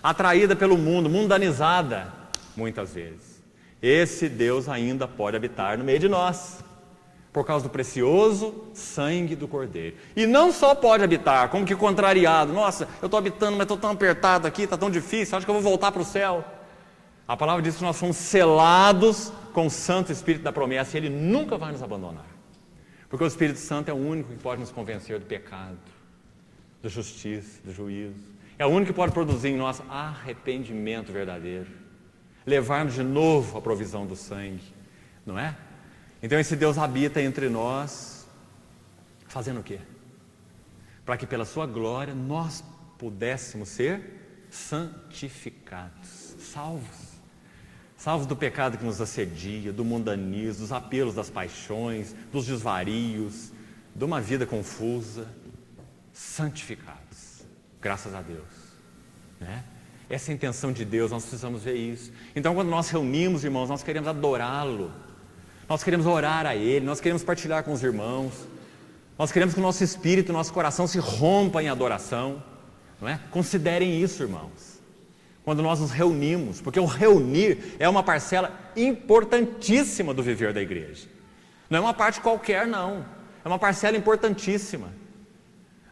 atraída pelo mundo, mundanizada, muitas vezes. Esse Deus ainda pode habitar no meio de nós, por causa do precioso sangue do Cordeiro. E não só pode habitar, como que contrariado: nossa, eu estou habitando, mas estou tão apertado aqui, está tão difícil, acho que eu vou voltar para o céu. A palavra diz que nós somos selados com o Santo Espírito da promessa, e Ele nunca vai nos abandonar, porque o Espírito Santo é o único que pode nos convencer do pecado, da justiça, do juízo. É o único que pode produzir em nós arrependimento verdadeiro, levar-nos de novo à provisão do sangue, não é? Então esse Deus habita entre nós, fazendo o quê? Para que pela sua glória nós pudéssemos ser santificados, salvos do pecado que nos assedia, do mundanismo, dos apelos das paixões, dos desvarios, de uma vida confusa, santificados, graças a Deus, né? Essa é a intenção de Deus, nós precisamos ver isso. Então quando nós reunimos, irmãos, nós queremos adorá-lo, nós queremos orar a Ele, nós queremos partilhar com os irmãos, nós queremos que o nosso espírito, o nosso coração se rompa em adoração, não é? Considerem isso, irmãos, quando nós nos reunimos, porque o reunir é uma parcela importantíssima do viver da igreja. Não é uma parte qualquer, não, é uma parcela importantíssima.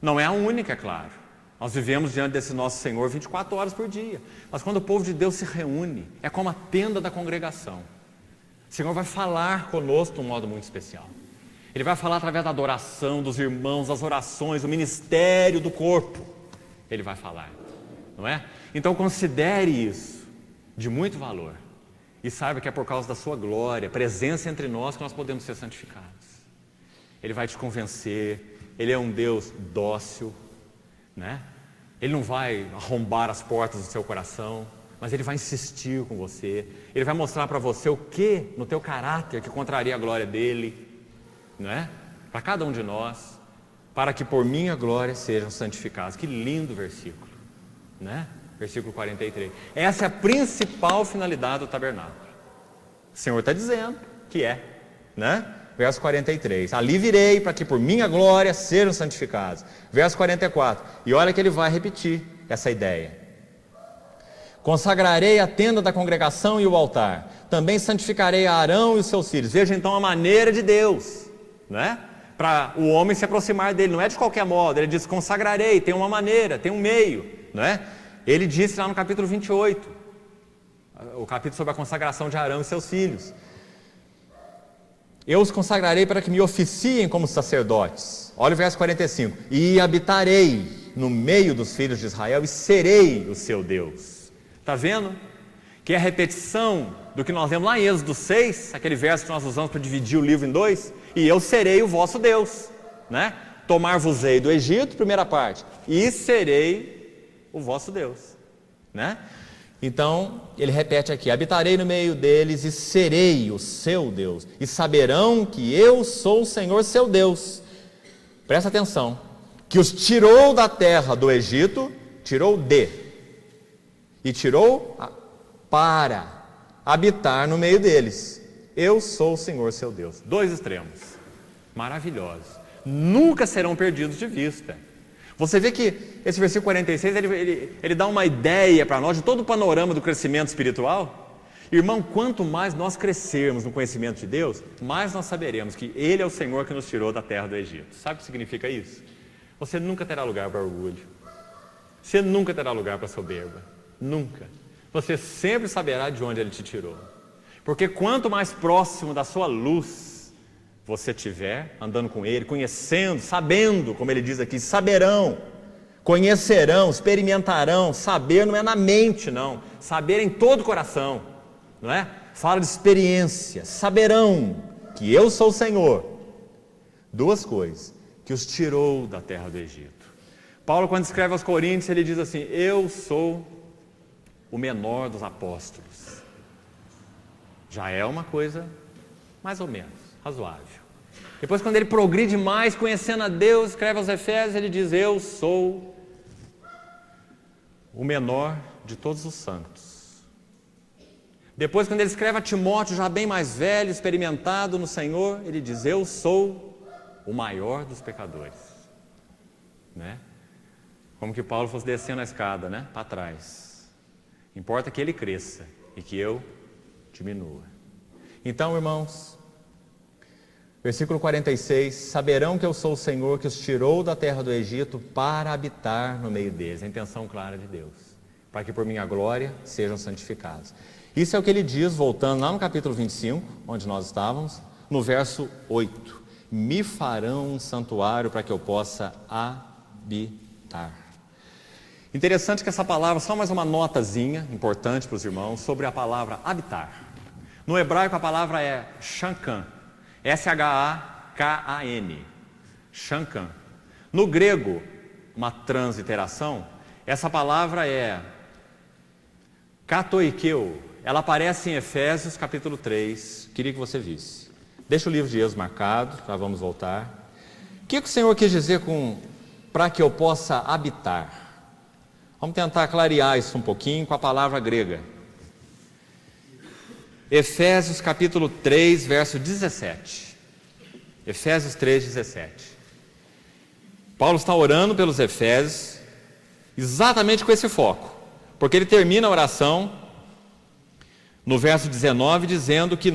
Não é a única, é claro. Nós vivemos diante desse nosso Senhor 24 horas por dia, mas quando o povo de Deus se reúne, é como a tenda da congregação. O Senhor vai falar conosco de um modo muito especial. Ele vai falar através da adoração dos irmãos, das orações, do ministério do corpo. Ele vai falar, não é? Então considere isso de muito valor e saiba que é por causa da sua glória, presença entre nós, que nós podemos ser santificados. Ele vai te convencer. Ele é um Deus dócil, né? Ele não vai arrombar as portas do seu coração, mas Ele vai insistir com você. Ele vai mostrar para você o que no teu caráter que contraria a glória dEle, não é? Para cada um de nós, para que por minha glória sejam santificados. Que lindo versículo, né? Versículo 43. Essa é a principal finalidade do tabernáculo. O Senhor está dizendo que é, né? Verso 43, ali virei para que por minha glória sejam santificados. Verso 44, e olha que ele vai repetir essa ideia: consagrarei a tenda da congregação e o altar, também santificarei a Arão e os seus filhos. Veja então a maneira de Deus, né? Para o homem se aproximar dele, não é de qualquer modo. Ele diz: consagrarei, tem uma maneira, tem um meio, não é? Ele disse lá no capítulo 28, o capítulo sobre a consagração de Arão e seus filhos. Eu os consagrarei para que me oficiem como sacerdotes. Olha o verso 45. E habitarei no meio dos filhos de Israel e serei o seu Deus. Está vendo? Que é a repetição do que nós lemos lá em Êxodo 6, aquele verso que nós usamos para dividir o livro em dois. E eu serei o vosso Deus, né? Tomar-vos-ei do Egito, primeira parte, e serei o vosso Deus, né? Então, ele repete aqui, habitarei no meio deles e serei o seu Deus, e saberão que eu sou o Senhor seu Deus. Presta atenção, que os tirou da terra do Egito, e tirou para habitar no meio deles. Eu sou o Senhor seu Deus. Dois extremos, maravilhosos, nunca serão perdidos de vista. Você vê que esse versículo 46, ele dá uma ideia para nós de todo o panorama do crescimento espiritual. Irmão, quanto mais nós crescermos no conhecimento de Deus, mais nós saberemos que Ele é o Senhor que nos tirou da terra do Egito. Sabe o que significa isso? Você nunca terá lugar para orgulho. Você nunca terá lugar para soberba. Nunca. Você sempre saberá de onde Ele te tirou. Porque quanto mais próximo da sua luz você estiver, andando com Ele, conhecendo, sabendo, como Ele diz aqui, saberão, conhecerão, experimentarão. Saber não é na mente, não. Saber em todo o coração, não é? Fala de experiência. Saberão que eu sou o Senhor. Duas coisas, que os tirou da terra do Egito. Paulo, quando escreve aos Coríntios, ele diz assim, eu sou o menor dos apóstolos. Já é uma coisa mais ou menos razoável. Depois, quando ele progride mais, conhecendo a Deus, escreve aos Efésios, ele diz, eu sou o menor de todos os santos. Depois, quando ele escreve a Timóteo, já bem mais velho, experimentado no Senhor, ele diz, eu sou o maior dos pecadores. Né? Como que Paulo fosse descendo a escada, né? Para trás. Importa que ele cresça e que eu diminua. Então, irmãos, versículo 46, saberão que eu sou o Senhor que os tirou da terra do Egito para habitar no meio deles. A intenção clara de Deus, para que por minha glória sejam santificados. Isso é o que ele diz, voltando lá no capítulo 25, onde nós estávamos, no verso 8. Me farão um santuário para que eu possa habitar. Interessante que essa palavra, só mais uma notazinha importante para os irmãos, sobre a palavra habitar. No hebraico a palavra é shankan. S-H-A-K-A-N, Shankan. No grego, uma transliteração, essa palavra é katoikeu. Ela aparece em Efésios capítulo 3, queria que você visse. Deixa o livro de Êxodo marcado, já vamos voltar. O que o Senhor quis dizer com para que eu possa habitar? Vamos tentar clarear isso um pouquinho com a palavra grega. Efésios capítulo 3, verso 17. Efésios 3, 17. Paulo está orando pelos Efésios, exatamente com esse foco, porque ele termina a oração no verso 19, dizendo que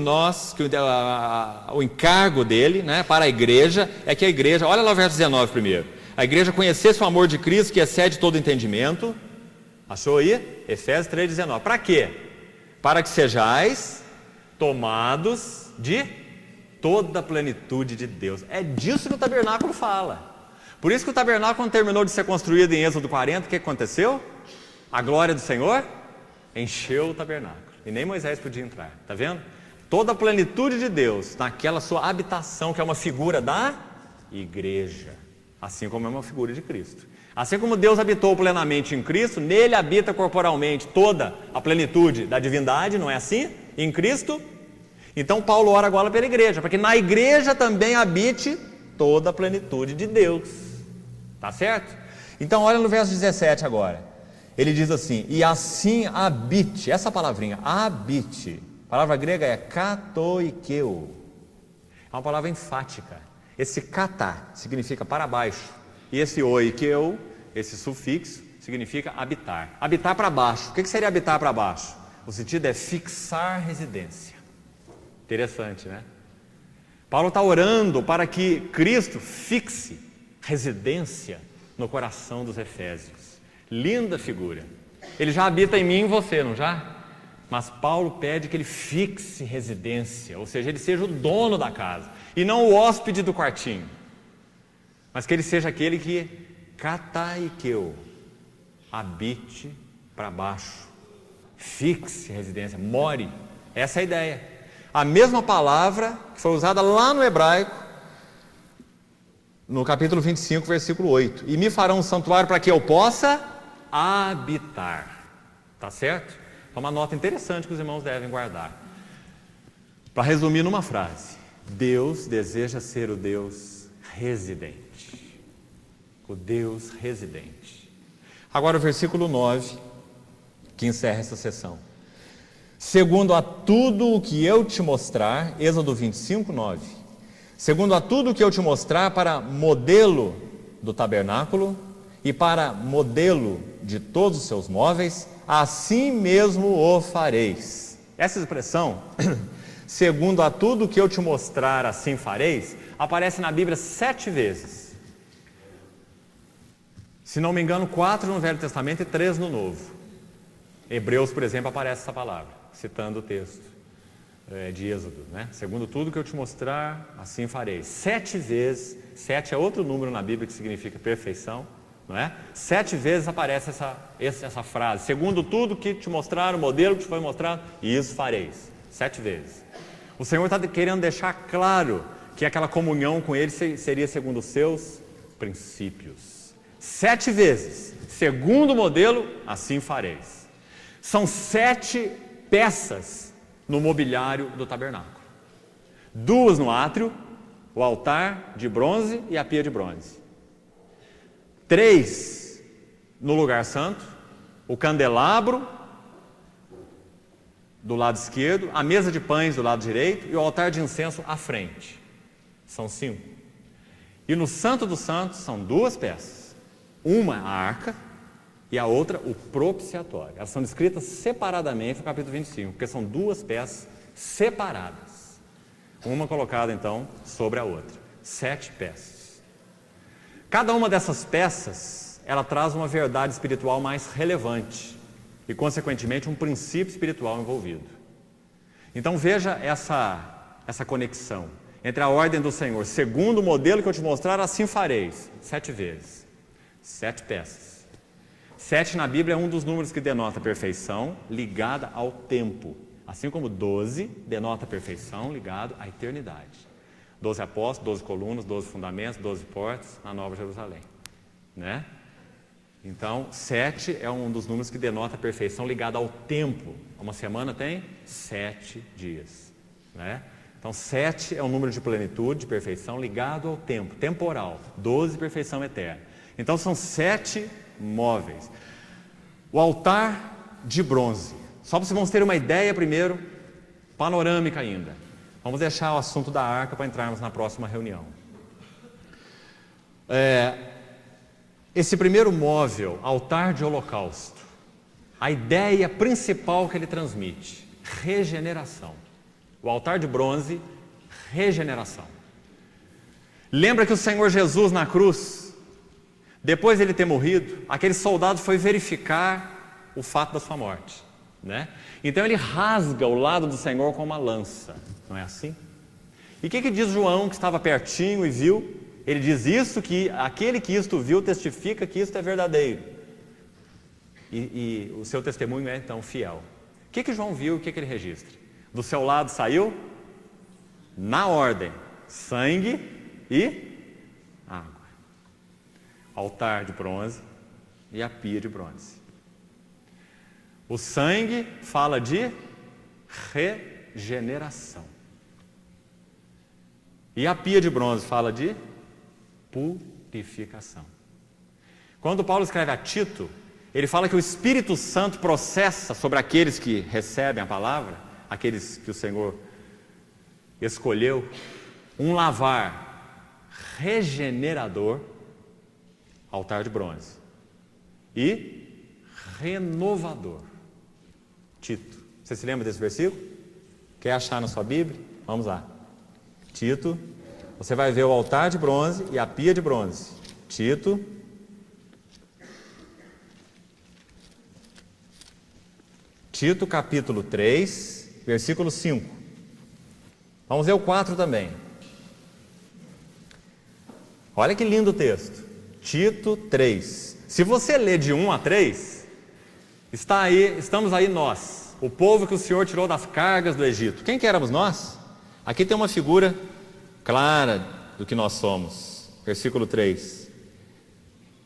o encargo dele, né, para a igreja, é que a igreja, olha lá o verso 19 primeiro, a igreja conhecesse o amor de Cristo que excede todo entendimento. Achou aí? Efésios 3, 19. Para quê? Para que sejais tomados de toda a plenitude de Deus. É disso que o tabernáculo fala. Por isso que o tabernáculo, quando terminou de ser construído em Êxodo 40, o que aconteceu? A glória do Senhor encheu o tabernáculo. E nem Moisés podia entrar. Está vendo? Toda a plenitude de Deus naquela sua habitação, que é uma figura da igreja. Assim como é uma figura de Cristo. Assim como Deus habitou plenamente em Cristo, nele habita corporalmente toda a plenitude da divindade, não é assim? Em Cristo. Então Paulo ora agora pela igreja, para que na igreja também habite toda a plenitude de Deus. Tá certo? Então olha no verso 17 agora. Ele diz assim, e assim habite, essa palavrinha, habite, a palavra grega é katoikeu. É uma palavra enfática. Esse kata significa para baixo. E esse oikeu, esse sufixo, significa habitar. Habitar para baixo. O que seria habitar para baixo? O sentido é fixar residência. Interessante, né? Paulo está orando para que Cristo fixe residência no coração dos Efésios. Linda figura. Ele já habita em mim e em você, não já? Mas Paulo pede que ele fixe residência, ou seja, ele seja o dono da casa, e não o hóspede do quartinho, mas que ele seja aquele que kataikeu, habite para baixo, fixe residência, more. Essa é a ideia. A mesma palavra que foi usada lá no hebraico, no capítulo 25, versículo 8. E me farão um santuário para que eu possa habitar. Tá certo? É uma nota interessante que os irmãos devem guardar. Para resumir numa frase: Deus deseja ser o Deus residente. O Deus residente. Agora o versículo 9, que encerra essa sessão. Segundo a tudo o que eu te mostrar, Êxodo 25, 9. Segundo a tudo o que eu te mostrar para modelo do tabernáculo e para modelo de todos os seus móveis, assim mesmo o fareis. Essa expressão, segundo a tudo que eu te mostrar, assim fareis, aparece na Bíblia 7 vezes. Se não me engano, 4 no Velho Testamento e 3 no Novo. Hebreus, por exemplo, aparece essa palavra, citando o texto de Êxodo, né? Segundo tudo que eu te mostrar, assim fareis. 7 vezes, 7 é outro número na Bíblia que significa perfeição. Não é? 7 vezes aparece essa frase: segundo tudo que te mostraram, o modelo que te foi mostrado, isso fareis. 7 vezes. O Senhor está querendo deixar claro que aquela comunhão com Ele seria segundo os seus princípios. 7 vezes, segundo o modelo, assim fareis. São 7 peças no mobiliário do tabernáculo. 2 no átrio, o altar de bronze e a pia de bronze. 3 no lugar santo, o candelabro do lado esquerdo, a mesa de pães do lado direito e o altar de incenso à frente. São 5. E no Santo dos Santos são 2 peças. Uma a arca e a outra o propiciatório. Elas são descritas separadamente no capítulo 25, porque são 2 peças separadas. Uma colocada então sobre a outra. 7 peças. Cada uma dessas peças, ela traz uma verdade espiritual mais relevante e, consequentemente, um princípio espiritual envolvido. Então veja essa conexão entre a ordem do Senhor. Segundo o modelo que eu te mostrar, assim fareis. 7 vezes. 7 peças. 7 na Bíblia é um dos números que denota perfeição ligada ao tempo. Assim como 12 denota perfeição ligada à eternidade. 12 apóstolos, 12 colunas, 12 fundamentos, 12 portas na Nova Jerusalém, né? Então, 7 é um dos números que denota a perfeição ligada ao tempo. Uma semana tem 7 dias, né? Então, 7 é um número de plenitude, de perfeição ligado ao tempo, temporal. 12, perfeição eterna. Então, são 7 móveis. O altar de bronze. Só para vocês terem uma ideia primeiro, panorâmica ainda. Vamos deixar o assunto da arca para entrarmos na próxima reunião. Esse primeiro móvel, altar de holocausto, a ideia principal que ele transmite, regeneração. O altar de bronze, regeneração. Lembra que o Senhor Jesus na cruz, depois de ele ter morrido, aquele soldado foi verificar o fato da sua morte, né? Então ele rasga o lado do Senhor com uma lança. Não é assim? E o que diz João, que estava pertinho e viu? Ele diz isso, que aquele que isto viu testifica que isto é verdadeiro. E o seu testemunho é então fiel. O que João viu, o que ele registra? Do seu lado saiu, na ordem, sangue e água. Altar de bronze e a pia de bronze. O sangue fala de regeneração. E a pia de bronze fala de purificação. Quando Paulo escreve a Tito, ele fala que o Espírito Santo processa sobre aqueles que recebem a palavra, aqueles que o Senhor escolheu, um lavar regenerador, altar de bronze, e renovador. Tito. Você se lembra desse versículo? Quer achar na sua Bíblia? Vamos lá. Tito, você vai ver o altar de bronze e a pia de bronze. Tito Tito capítulo 3, versículo 5. Vamos ver o 4 também. Olha que lindo o texto. Tito 3. Se você ler de 1 a 3, estamos aí nós, o povo que o Senhor tirou das cargas do Egito. Quem que éramos nós? Aqui tem uma figura clara do que nós somos. Versículo 3.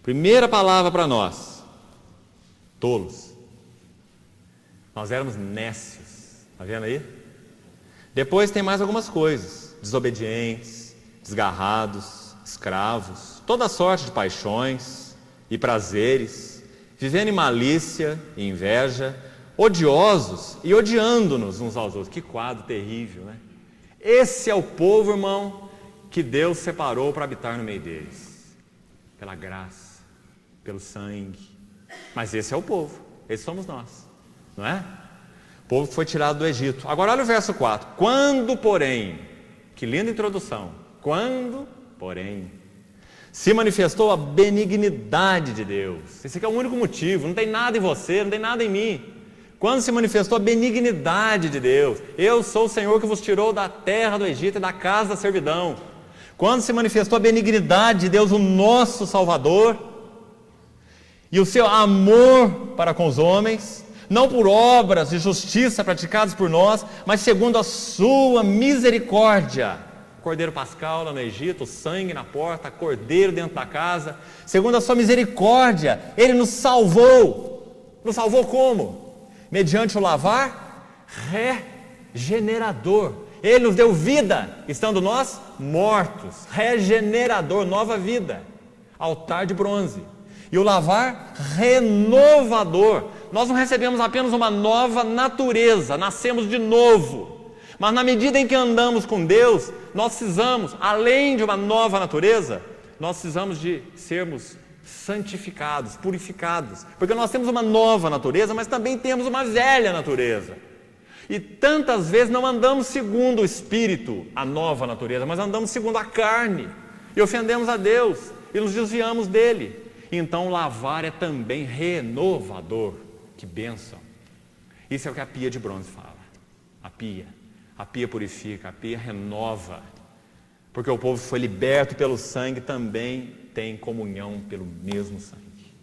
Primeira palavra para nós: tolos. Nós éramos nécios. Está vendo aí? Depois tem mais algumas coisas: desobedientes, desgarrados, escravos, toda sorte de paixões e prazeres, vivendo em malícia e inveja, odiosos e odiando-nos uns aos outros. Que quadro terrível, né? Esse é o povo, irmão, que Deus separou para habitar no meio deles, pela graça, pelo sangue. Mas esse é o povo, esse somos nós, não é? O povo que foi tirado do Egito. Agora olha o verso 4. Quando, porém, que linda introdução. Quando, porém, se manifestou a benignidade de Deus. Esse aqui é o único motivo, não tem nada em você, não tem nada em mim. Quando se manifestou a benignidade de Deus, eu sou o Senhor que vos tirou da terra do Egito e da casa da servidão. Quando se manifestou a benignidade de Deus, o nosso Salvador, e o seu amor para com os homens, não por obras de justiça praticadas por nós, mas segundo a sua misericórdia. Cordeiro pascal lá no Egito, o sangue na porta, cordeiro dentro da casa. Segundo a sua misericórdia, Ele nos salvou. Nos salvou como? Mediante o lavar regenerador. Ele nos deu vida, estando nós mortos. Regenerador, nova vida. Altar de bronze. E o lavar renovador. Nós não recebemos apenas uma nova natureza, nascemos de novo. Mas na medida em que andamos com Deus, nós precisamos, além de uma nova natureza, nós precisamos de sermos santificados, purificados. Porque nós temos uma nova natureza, mas também temos uma velha natureza. E tantas vezes não andamos segundo o Espírito, a nova natureza, mas andamos segundo a carne. E ofendemos a Deus, e nos desviamos dele. Então lavar é também renovador. Que bênção. Isso é o que a pia de bronze fala. A pia purifica, a pia renova. Porque o povo foi liberto pelo sangue, também tem comunhão pelo mesmo sangue.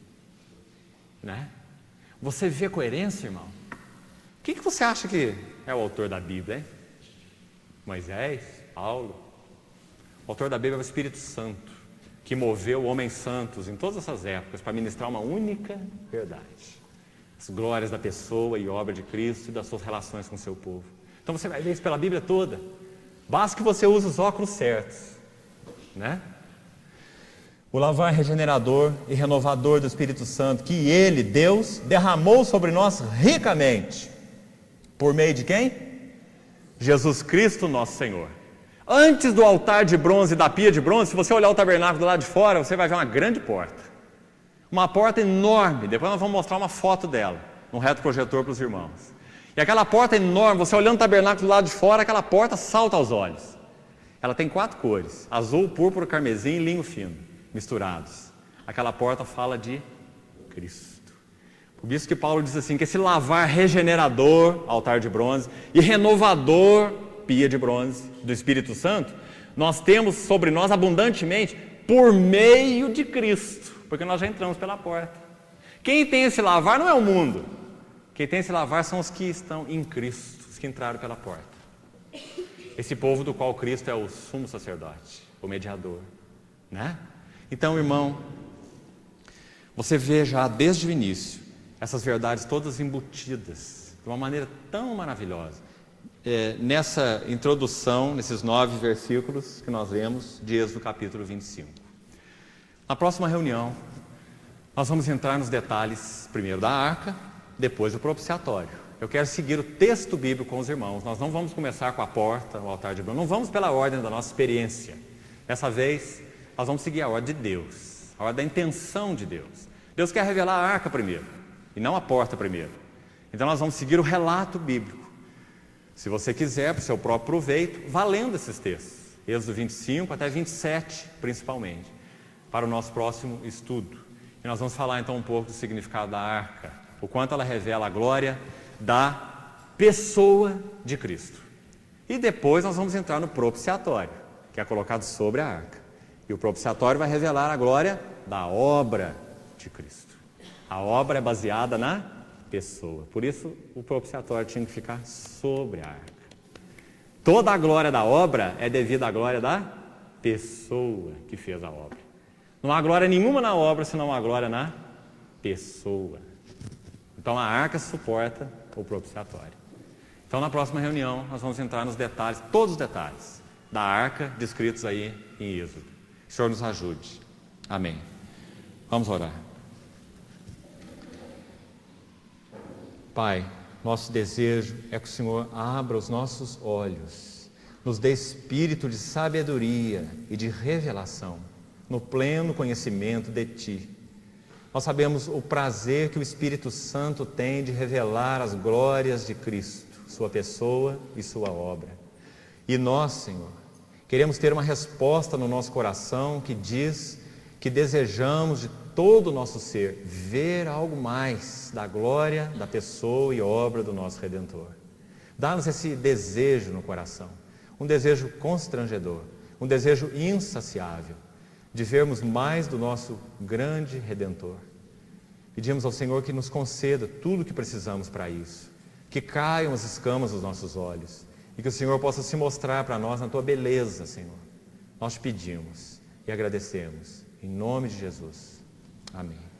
Né? Você vê coerência, irmão? Quem que você acha que é o autor da Bíblia, hein? Moisés? Paulo? O autor da Bíblia é o Espírito Santo, que moveu homens santos em todas essas épocas para ministrar uma única verdade. As glórias da pessoa e obra de Cristo e das suas relações com o seu povo. Então você vai ver isso pela Bíblia toda. Basta que você use os óculos certos, né? O lavar regenerador e renovador do Espírito Santo, que Ele, Deus, derramou sobre nós ricamente. Por meio de quem? Jesus Cristo, nosso Senhor. Antes do altar de bronze e da pia de bronze, se você olhar o tabernáculo do lado de fora, você vai ver uma grande porta. Uma porta enorme. Depois nós vamos mostrar uma foto dela, num retroprojetor para os irmãos. E aquela porta enorme, você olhando o tabernáculo do lado de fora, aquela porta salta aos olhos. Ela tem 4 cores: azul, púrpura, carmesim e linho fino, misturados. Aquela porta fala de Cristo. Por isso que Paulo diz assim, que esse lavar regenerador, altar de bronze, e renovador, pia de bronze, do Espírito Santo, nós temos sobre nós abundantemente por meio de Cristo, porque nós já entramos pela porta. Quem tem esse lavar não é o mundo. Quem tem esse lavar são os que estão em Cristo, os que entraram pela porta. Esse povo do qual Cristo é o sumo sacerdote, o mediador, né? Então, irmão, você vê já desde o início essas verdades todas embutidas de uma maneira tão maravilhosa. Nessa introdução, nesses 9 versículos que nós lemos de Êxodo capítulo 25. Na próxima reunião, nós vamos entrar nos detalhes, primeiro da arca, depois do propiciatório. Eu quero seguir o texto bíblico com os irmãos. Nós não vamos começar com a porta, o altar de bronze, não vamos pela ordem da nossa experiência. Dessa vez, nós vamos seguir a ordem de Deus, a ordem da intenção de Deus. Deus quer revelar a arca primeiro, e não a porta primeiro. Então nós vamos seguir o relato bíblico. Se você quiser, para o seu próprio proveito, vá lendo esses textos, Êxodo 25 até 27, principalmente, para o nosso próximo estudo. E nós vamos falar então um pouco do significado da arca, o quanto ela revela a glória da pessoa de Cristo. E depois nós vamos entrar no propiciatório, que é colocado sobre a arca. E o propiciatório vai revelar a glória da obra de Cristo. A obra é baseada na pessoa. Por isso, o propiciatório tinha que ficar sobre a arca. Toda a glória da obra é devida à glória da pessoa que fez a obra. Não há glória nenhuma na obra, senão há glória na pessoa. Então, a arca suporta o propiciatório. Então, na próxima reunião, nós vamos entrar nos detalhes, todos os detalhes da arca descritos aí em Êxodo. Que o Senhor nos ajude. Amém. Vamos orar. Pai, nosso desejo é que o Senhor abra os nossos olhos, nos dê espírito de sabedoria e de revelação, no pleno conhecimento de Ti. Nós sabemos o prazer que o Espírito Santo tem de revelar as glórias de Cristo, Sua pessoa e Sua obra. E nós, Senhor, queremos ter uma resposta no nosso coração que diz que desejamos de todo o nosso ser ver algo mais da glória, da pessoa e obra do nosso Redentor. Dá-nos esse desejo no coração, um desejo constrangedor, um desejo insaciável, de vermos mais do nosso grande Redentor. Pedimos ao Senhor que nos conceda tudo o que precisamos para isso, que caiam as escamas dos nossos olhos e que o Senhor possa se mostrar para nós na Tua beleza, Senhor. Nós te pedimos e agradecemos, em nome de Jesus. Amém.